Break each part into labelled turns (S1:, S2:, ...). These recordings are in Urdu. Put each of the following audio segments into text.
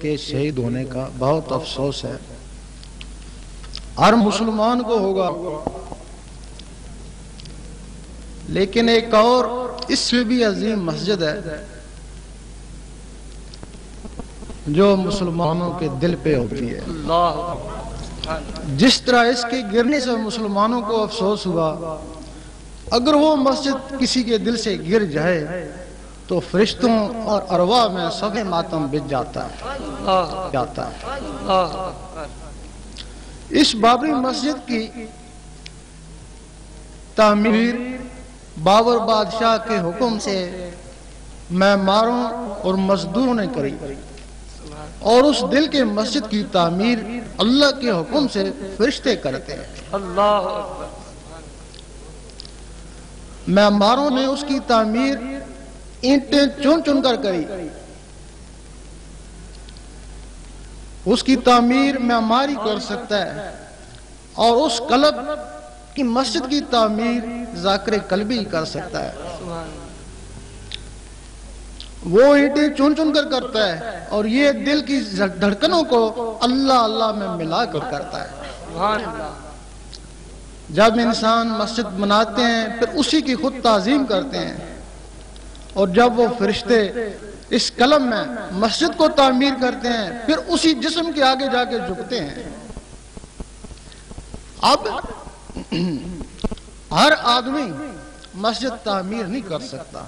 S1: کے شہید ہونے کا بہت افسوس ہے، ہر مسلمان کو ہوگا، لیکن ایک اور اس سے بھی عظیم مسجد ہے جو مسلمانوں کے دل پہ ہوتی ہے۔ جس طرح اس کے گرنے سے مسلمانوں کو افسوس ہوا، اگر وہ مسجد کسی کے دل سے گر جائے تو فرشتوں اور ارواح میں صف ماتم بچ جاتا ہے۔ اس بابری مسجد کی تعمیر بابر بادشاہ کے حکم سے معماروں اور مزدوروں نے کری، اور اس دل کے مسجد کی تعمیر اللہ کے حکم سے فرشتے کرتے ہیں۔ معماروں نے اس کی تعمیر اینٹیں چن چن کر کری، اس کی تعمیر معماری کر سکتا ہے، اور اس قلب کی مسجد کی تعمیر ذاکر قلبی کر سکتا ہے۔ وہ اینٹیں چن چن کر کرتا ہے، اور یہ دل کی دھڑکنوں کو اللہ اللہ میں ملا کر کرتا ہے۔ جب انسان مسجد بناتے ہیں پھر اسی کی خود تعظیم کرتے ہیں، اور جب وہ فرشتے اس قلم میں مسجد کو تعمیر کرتے ہیں پھر اسی جسم کے آگے جا کے جھکتے ہیں۔ اب ہر آدمی مسجد تعمیر نہیں کر سکتا،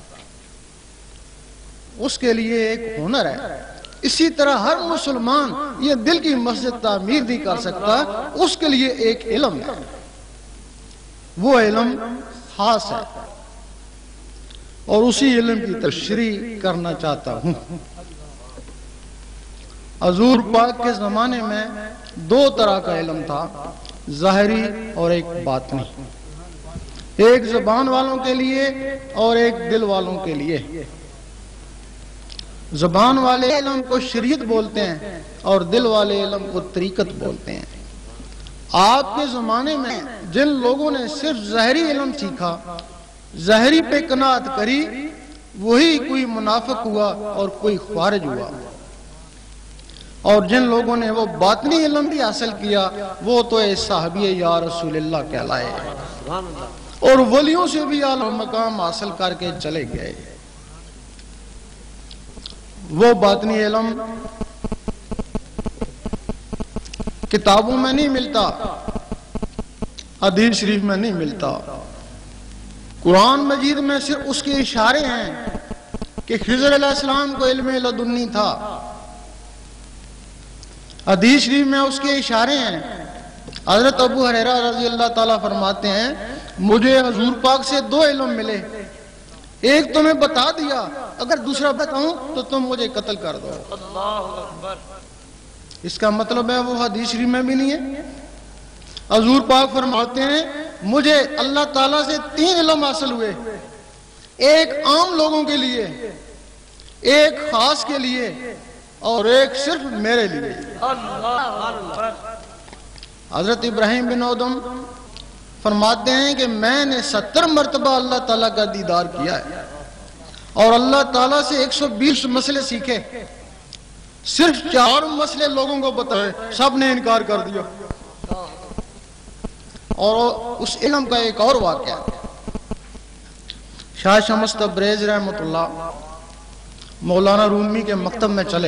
S1: اس کے لیے ایک ہنر ہے۔ اسی طرح ہر مسلمان یہ دل کی مسجد تعمیر نہیں کر سکتا، اس کے لیے ایک علم ہے، وہ علم خاص ہے، اور اسی علم کی تشریح کرنا چاہتا ہوں۔ حضور پاک کے زمانے میں دو طرح کا علم تھا، ظاہری اور ایک باطنی، ایک زبان والوں کے لیے اور ایک دل والوں کے لیے۔ زبان والے علم کو شریعت بولتے ہیں اور دل والے علم کو طریقت بولتے ہیں۔ آپ کے زمانے میں جن لوگوں نے صرف ظاہری علم سیکھا، ظاہری پہ قناعت کری، وہی کوئی منافق ہوا اور کوئی خارج ہوا، اور جن لوگوں نے وہ باطنی علم بھی حاصل کیا وہ تو صحابی یا رسول اللہ کہلائے، اور ولیوں سے بھی اعلی مقام حاصل کر کے چلے گئے۔ وہ باطنی علم کتابوں میں نہیں ملتا، حدیث شریف میں نہیں ملتا، قرآن مجید میں صرف اس کے اشارے ہیں کہ خضر علیہ السلام کو علم لدنی تھا، حدیث شریف میں اس کے اشارے ہیں۔ حضرت ابو ہریرہ رضی اللہ تعالیٰ فرماتے ہیں مجھے حضور پاک سے دو علم ملے، ایک تمہیں بتا دیا، اگر دوسرا بتاؤں تو تم مجھے قتل کر دو۔ اس کا مطلب ہے وہ حدیث شریف میں بھی نہیں ہے۔ حضور پاک فرماتے ہیں مجھے اللہ تعالیٰ سے تین علم حاصل ہوئے، ایک عام لوگوں کے لیے، ایک خاص کے لیے، اور ایک صرف میرے لیے۔ حضرت ابراہیم بن ادم فرماتے ہیں کہ میں نے 70 مرتبہ اللہ تعالیٰ کا دیدار کیا ہے، اور اللہ تعالیٰ سے 120 مسئلے سیکھے، صرف 4 مسئلے لوگوں کو بتائے، سب نے انکار کر دیا۔ اور اس علم کا ایک اور واقعہ، شاہ شمس تبریز رحمۃ اللہ مولانا رومی کے مکتب میں چلے